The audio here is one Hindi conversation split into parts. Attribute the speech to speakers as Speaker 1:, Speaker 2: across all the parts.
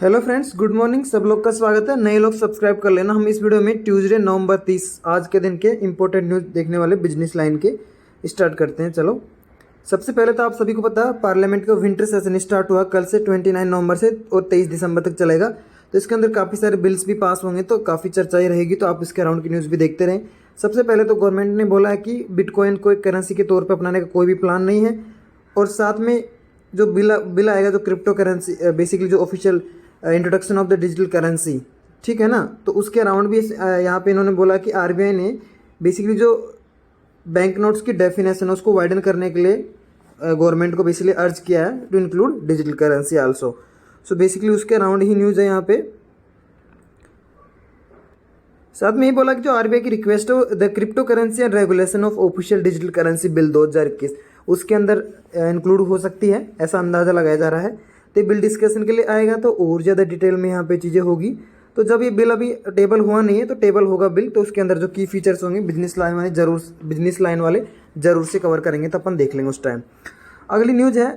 Speaker 1: Hello friends, good morning. सब लोग का स्वागत है। नए लोग सब्सक्राइब कर लेना। हम इस वीडियो में ट्यूसडे नवंबर 30 आज के दिन के इंपॉर्टेंट न्यूज़ देखने वाले बिजनेस लाइन के स्टार्ट करते हैं। चलो, सबसे पहले तो आप सभी को पता है पार्लियामेंट का विंटर सेशन स्टार्ट हुआ कल से 29 नवंबर से और 23 दिसंबर तक चलेगा। तो इसके अंदर काफ़ी सारे बिल्स भी पास होंगे, तो काफ़ी चर्चाएं रहेगी। तो आप इसके अराउंड की न्यूज़ भी देखते रहें। सबसे पहले तो गवर्नमेंट ने बोला है कि बिटकॉइन को एक करेंसी के तौर पर अपनाने का कोई भी प्लान नहीं है। और साथ में जो बिल आएगा, जो क्रिप्टो करेंसी बेसिकली जो official introduction of the digital currency, ठीक है ना, तो उसके अराउंड भी यहाँ पे इन्होंने बोला कि आरबीआई ने बेसिकली जो बैंक नोट्स की डेफिनेशन है उसको वाइडन करने के लिए गवर्नमेंट को बेसिकली अर्ज किया है to include digital currency also. So basically उसके अराउंड ही न्यूज़ है यहाँ पे। साथ में ये बोला कि जो आरबीआई की रिक्वेस्ट है the crypto currency and regulation of official digital currency bill 2021 उसके अंदर इंक्लूड हो सकती है, ऐसा अंदाज़ा लगाया जा रहा है। तो बिल डिस्कशन के लिए आएगा तो और ज़्यादा डिटेल में यहाँ पे चीज़ें होगी। तो जब ये बिल अभी टेबल हुआ नहीं है तो टेबल होगा बिल, तो उसके अंदर जो की फीचर्स होंगे बिजनेस लाइन वाले जरूर से कवर करेंगे, तो अपन देख लेंगे उस टाइम। अगली न्यूज़ है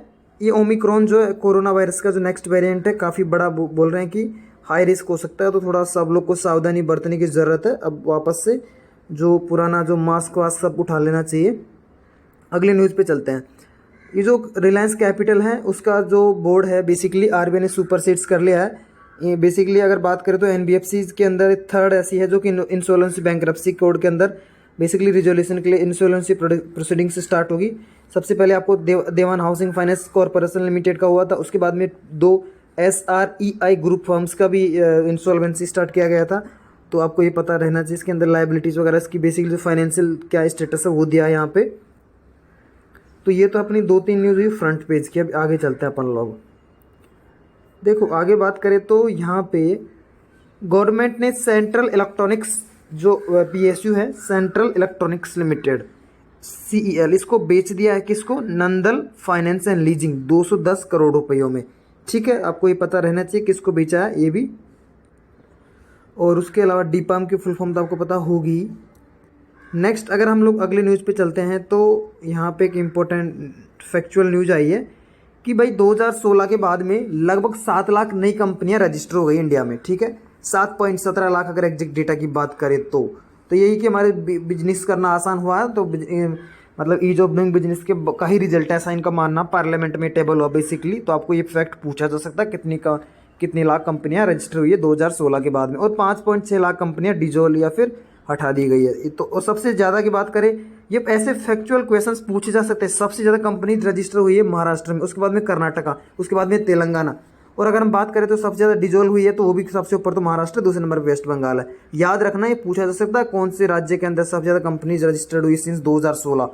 Speaker 1: ये ओमिक्रॉन जो है कोरोना वायरस का जो नेक्स्ट वेरिएंट है, काफ़ी बड़ा बोल रहे हैं कि हाई रिस्क हो सकता है। तो थोड़ा सब लोग को सावधानी बरतने की ज़रूरत है। अब वापस से जो पुराना जो मास्क वास्क सब उठा लेना चाहिए। अगली न्यूज़ पे चलते हैं। ये जो रिलायंस कैपिटल है उसका जो बोर्ड है बेसिकली आरबीआई ने सुपरसीड्स कर लिया है। ये बेसिकली अगर बात करें तो एनबीएफसी के अंदर थर्ड ऐसी है जो कि इंसॉल्वेंसी बैंकरप्सी कोड के अंदर बेसिकली रिजोल्यूशन के लिए इंसॉल्वेंसी प्रोसीडिंग्स स्टार्ट होगी। सबसे पहले आपको देवान हाउसिंग फाइनेंस कॉर्पोरेशन लिमिटेड का हुआ था, उसके बाद में 2 SREI ग्रुप फर्म्स का भी इंसॉल्वेंसी स्टार्ट किया गया था। तो आपको ये पता रहना चाहिए इसके अंदर लाइबिलिटीज़ वगैरह इसकी बेसिकली जो फाइनेंशियल क्या स्टेटस है वो दिया है यहाँ पे। तो ये तो अपनी 2-3 न्यूज़ हुई फ्रंट पेज की। अब आगे चलते हैं अपन लोग। देखो आगे बात करें तो यहाँ पे गवर्नमेंट ने सेंट्रल इलेक्ट्रॉनिक्स जो PSU है सेंट्रल इलेक्ट्रॉनिक्स लिमिटेड CEL इसको बेच दिया है किसको, Nandal finance and leasing 210 crore रुपयों में। ठीक है, आपको ये पता रहना चाहिए किसको बेचा है ये भी। और उसके अलावा डीपाम की फुल फॉर्म तो आपको पता होगी। नेक्स्ट अगर हम लोग अगले न्यूज़ पे चलते हैं तो यहाँ पे एक इम्पोर्टेंट फैक्चुअल न्यूज़ आई है कि भाई 2016 के बाद में लगभग 7 लाख नई कंपनियां रजिस्टर हो गई इंडिया में। ठीक है, 7.17 लाख अगर एग्जैक्ट डेटा की बात करें तो यही कि हमारे बिजनेस करना आसान हुआ है। तो मतलब ईज ऑफ डूइंग बिजनेस के का ही रिजल्ट है, ऐसा इनका मानना। पार्लियामेंट में टेबल हुआ बेसिकली। तो आपको ये फैक्ट पूछा जा सकता है कितनी लाख कंपनियां रजिस्टर हुई है 2016 के बाद में, और 5.6 लाख कंपनियां डिजोल या फिर हटा दी गई है। तो और सबसे ज़्यादा की बात करें, ये ऐसे फैक्चुअल क्वेश्चंस पूछे जा सकते हैं। सबसे ज़्यादा कंपनी रजिस्टर हुई है महाराष्ट्र में, उसके बाद में कर्नाटका, उसके बाद में तेलंगाना। और अगर हम बात करें तो सबसे ज़्यादा डिजोल हुई है तो वो भी सबसे ऊपर तो महाराष्ट्र, दूसरे नंबर वेस्ट बंगाल है। याद रखना, ये पूछा जा सकता है कौन से राज्य के अंदर सबसे ज़्यादा कंपनीज रजिस्टर्ड हुई सिंस 2016।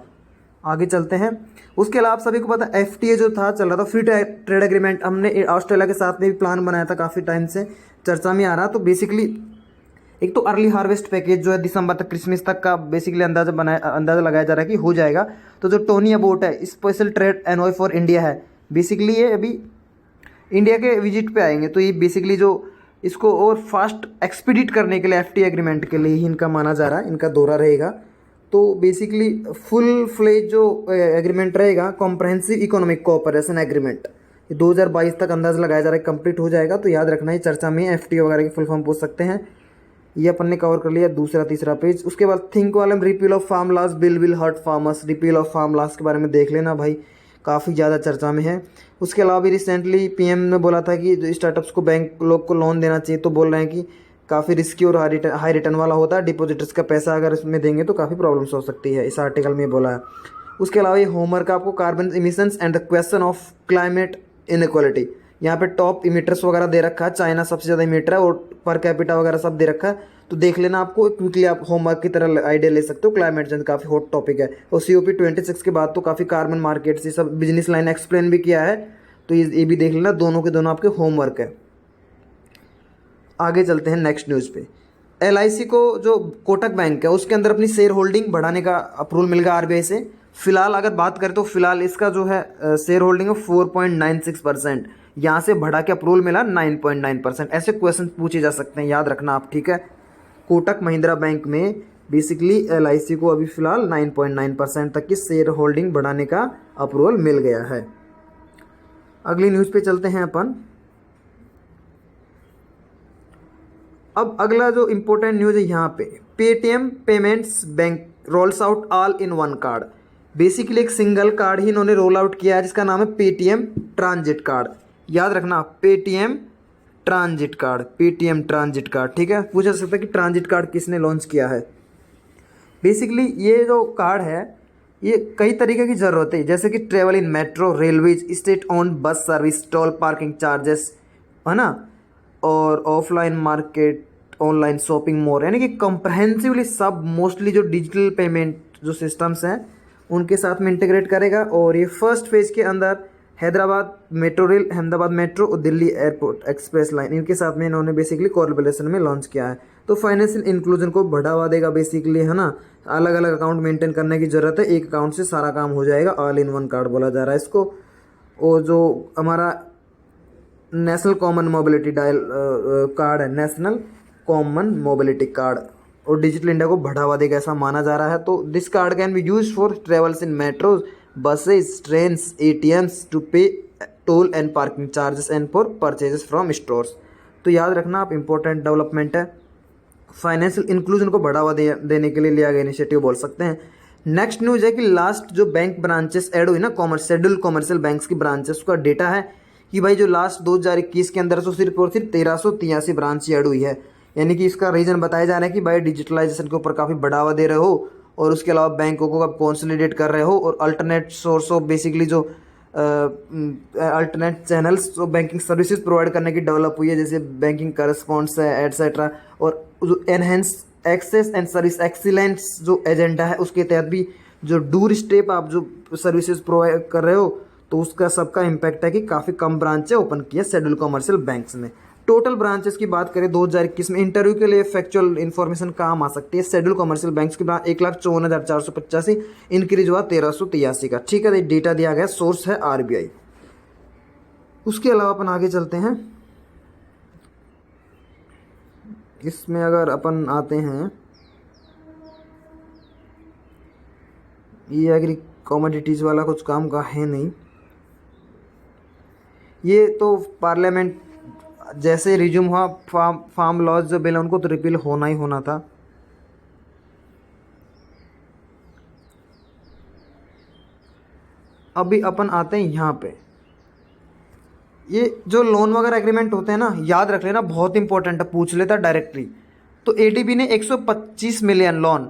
Speaker 1: आगे चलते हैं। उसके अलावा आप सभी को पता FTA जो था चल रहा था, फ्री ट्रेड एग्रीमेंट, हमने ऑस्ट्रेलिया के साथ में भी प्लान बनाया था, काफ़ी टाइम से चर्चा में आ रहा। तो बेसिकली एक तो अर्ली हार्वेस्ट पैकेज जो है दिसंबर तक, क्रिसमस तक का बेसिकली अंदाज़ा लगाया जा रहा है कि हो जाएगा। तो जो टोनी अबोट है special trade envoy for India है, बेसिकली ये अभी इंडिया के विजिट पे आएंगे। तो ये बेसिकली जो इसको और फास्ट एक्सपीडिट करने के लिए FTA एग्रीमेंट के लिए ही इनका माना जा रहा है, इनका दौरा रहेगा। तो बेसिकली फुल फ्लेज जो एग्रीमेंट रहेगा कॉम्प्रहेंसिव इकोनॉमिक कोऑपरेशन एग्रीमेंट, 2022 तक अंदाज़ा लगाया जा रहा है कंप्लीट हो जाएगा। तो याद रखना है चर्चा में FTA वगैरह की फुल फॉर्म पूछ सकते हैं। ये अपन ने कवर कर लिया दूसरा तीसरा पेज। उसके बाद थिंक वाले repeal of farm laws bill will hurt farmers, repeal of farm laws के बारे में देख लेना भाई, काफ़ी ज़्यादा चर्चा में है। उसके अलावा भी रिसेंटली PM ने बोला था कि जो स्टार्टअप्स को बैंक लोग को लोन देना चाहिए, तो बोल रहे हैं कि काफ़ी रिस्की और हाई रिटर्न वाला होता है, डिपॉजिटर्स का पैसा अगर इसमें देंगे तो काफ़ी प्रॉब्लम्स हो सकती है, इस आर्टिकल में बोला है। उसके अलावा ये होमवर्क आपको carbon emissions and the question of climate inequality, यहाँ पे टॉप इमिटर्स वगैरह दे रखा है, चाइना सबसे ज़्यादा इमिटर है और पर कैपिटा वगैरह सब दे रखा है। तो देख लेना, आपको क्विकली आप होमवर्क की तरह आइडिया ले सकते हो। क्लाइमेट चेंज काफ़ी हॉट टॉपिक है, और COP 26 के बाद तो काफ़ी कार्बन मार्केट से सब बिजनेस लाइन एक्सप्लेन भी किया है। तो ये भी देख लेना, दोनों के दोनों आपके होमवर्क है। आगे चलते हैं नेक्स्ट न्यूज़ पे। LIC को जो कोटक बैंक है उसके अंदर अपनी शेयर होल्डिंग बढ़ाने का अप्रूवल मिल गया RBI से। फिलहाल अगर बात करें तो फिलहाल इसका जो है शेयर होल्डिंग है 4.96%, यहाँ से बढ़ा के अप्रूवल मिला 9.9%। ऐसे क्वेश्चन पूछे जा सकते हैं, याद रखना आप। ठीक है, कोटक महिंद्रा बैंक में बेसिकली LIC को अभी फिलहाल 9.9% तक की शेयर होल्डिंग बढ़ाने का अप्रूवल मिल गया है। अगली न्यूज़ पे चलते हैं अपन। अब अगला जो इम्पोर्टेंट न्यूज़ है यहाँ पे, Paytm payments bank roles out all in one card. Basically एक सिंगल कार्ड ही इन्होंने रोल आउट किया है जिसका नाम है पेटीएम ट्रांजिट कार्ड। याद रखना, Paytm transit card, Paytm transit card, ठीक है। पूछा जा सकता है कि ट्रांजिट कार्ड किसने लॉन्च किया है। बेसिकली ये जो कार्ड है ये कई तरीके की ज़रूरत है, जैसे कि travel in metro, railways, state own bus service, toll parking charges, है ना, और ऑफलाइन मार्केट, ऑनलाइन शॉपिंग मोर, यानी कि कंप्रहेंसिवली सब मोस्टली जो डिजिटल पेमेंट जो सिस्टम्स हैं उनके साथ में इंटीग्रेट करेगा। और ये फर्स्ट फेज के अंदर Hyderabad metro rail, Ahmedabad metro और दिल्ली एयरपोर्ट एक्सप्रेस लाइन, इनके साथ में इन्होंने बेसिकली कोलैबोरेशन में लॉन्च किया है। तो फाइनेंशियल इंक्लूजन को बढ़ावा देगा बेसिकली, है ना। अलग अलग अकाउंट मेंटेन करने की ज़रूरत है, एक अकाउंट से सारा काम हो जाएगा, ऑल इन वन कार्ड बोला जा रहा है इसको। और जो हमारा national common mobility dial card है, नेशनल कॉमन मोबिलिटी कार्ड, और डिजिटल इंडिया को बढ़ावा देगा ऐसा माना जा रहा है। तो this card can be use for travels in metros, buses, trains, ATMs to pay toll and parking charges and for purchases from stores. तो याद रखना आप, इंपॉर्टेंट डेवलपमेंट है, फाइनेंशियल इंक्लूजन को बढ़ावा देने के लिए लिया गया इनिशिएटिव बोल सकते हैं। नेक्स्ट न्यूज़ है कि लास्ट जो बैंक ब्रांचेस ऐड हुई ना, शेड्यूल कॉमर्शियल बैंक्स की ब्रांचेस, उसका डेटा है कि भाई जो लास्ट 2021 के अंदर तो सिर्फ और सिर्फ 1383 ब्रांच ऐड हुई है। यानी कि इसका रीज़न बताया जा रहा है कि भाई डिजिटलाइजेशन के ऊपर काफ़ी बढ़ावा दे रहे हो, और उसके अलावा बैंकों को आप कॉन्सोलिडेट कर रहे हो, और अल्टरनेट सोर्स ऑफ बेसिकली जो अल्टरनेट चैनल्स जो बैंकिंग सर्विसेज प्रोवाइड करने की डेवलप हुई है, जैसे बैंकिंग करस्पॉन्ड्स है एटसेट्रा, और जो enhance access and service excellence जो एजेंडा है उसके तहत भी जो डूर स्टेप आप जो सर्विसेज प्रोवाइड कर रहे हो, तो उसका सबका इम्पैक्ट है कि काफ़ी कम ब्रांचें ओपन की है शेड्यूल कॉमर्शियल बैंक्स ने। टोटल ब्रांचेस की बात करें 2021 में, इंटरव्यू के लिए फैक्चुअल इन्फॉर्मेशन काम आ सकती है। शेड्यूल कॉमर्शियल बैंक्स की ब्रांच 1,54,485, इंक्रीज हुआ 1383 का, ठीक है। डेटा दिया गया, सोर्स है आरबीआई। उसके अलावा अपन आगे चलते हैं, इसमें अगर अपन आते हैं, ये एग्री कमोडिटीज़ वाला कुछ काम का है नहीं, ये तो पार्लियामेंट जैसे रिज्यूम हुआ फार्म लॉज जो बिल उनको तो रिपील होना ही होना था। अभी अपन आते हैं यहाँ पे, ये जो लोन वगैरह एग्रीमेंट होते हैं ना, याद रख लेना, बहुत इंपॉर्टेंट है, पूछ लेता डायरेक्टली। तो एडीबी ने 125 मिलियन लोन,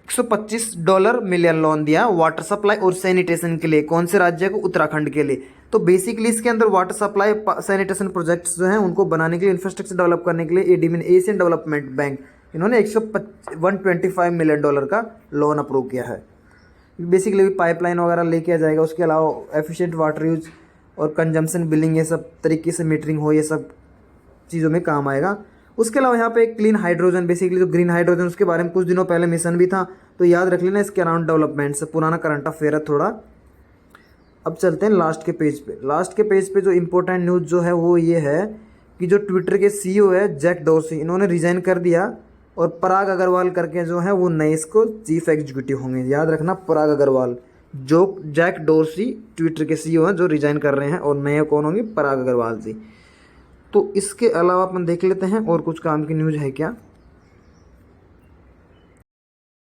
Speaker 1: $125 मिलियन लोन दिया वाटर सप्लाई और सैनिटेशन के लिए। कौन से राज्य को? उत्तराखंड के लिए। तो बेसिकली इसके अंदर वाटर सप्लाई सैनिटेशन प्रोजेक्ट्स जो हैं उनको बनाने के लिए, इंफ्रास्ट्रक्चर डेवलप करने के लिए एडीबी ने, एशियन डेवलपमेंट बैंक, इन्होंने $125 मिलियन का लोन अप्रूव किया है। बेसिकली पाइपलाइन वगैरह लेके आ जाएगा। उसके अलावा एफिशिएंट वाटर यूज और कंजम्पशन बिलिंग, ये सब तरीके से मीटरिंग हो, ये सब चीज़ों में काम आएगा। उसके अलावा यहाँ पे क्लीन हाइड्रोजन, बेसिकली जो ग्रीन हाइड्रोजन, उसके बारे में कुछ दिनों पहले मिशन भी था, तो याद रख लेना, इसके अराउंड डेवलपमेंट से पुराना करंट अफेयर है थोड़ा। अब चलते हैं लास्ट के पेज पे। लास्ट के पेज पे जो इंपॉर्टेंट न्यूज़ जो है वो ये है कि जो ट्विटर के सीईओ है जैक डोर्सी, इन्होंने रिजाइन कर दिया, और पराग अग्रवाल करके जो है वो नए इसको चीफ एग्जीक्यूटिव होंगे। याद रखना, पराग अग्रवाल, जो जैक डोर्सी ट्विटर के सीईओ हैं जो रिजाइन कर रहे हैं, और नए कौन होंगे? पराग अग्रवाल जी। तो इसके अलावा अपन देख लेते हैं और कुछ काम की न्यूज़ है क्या।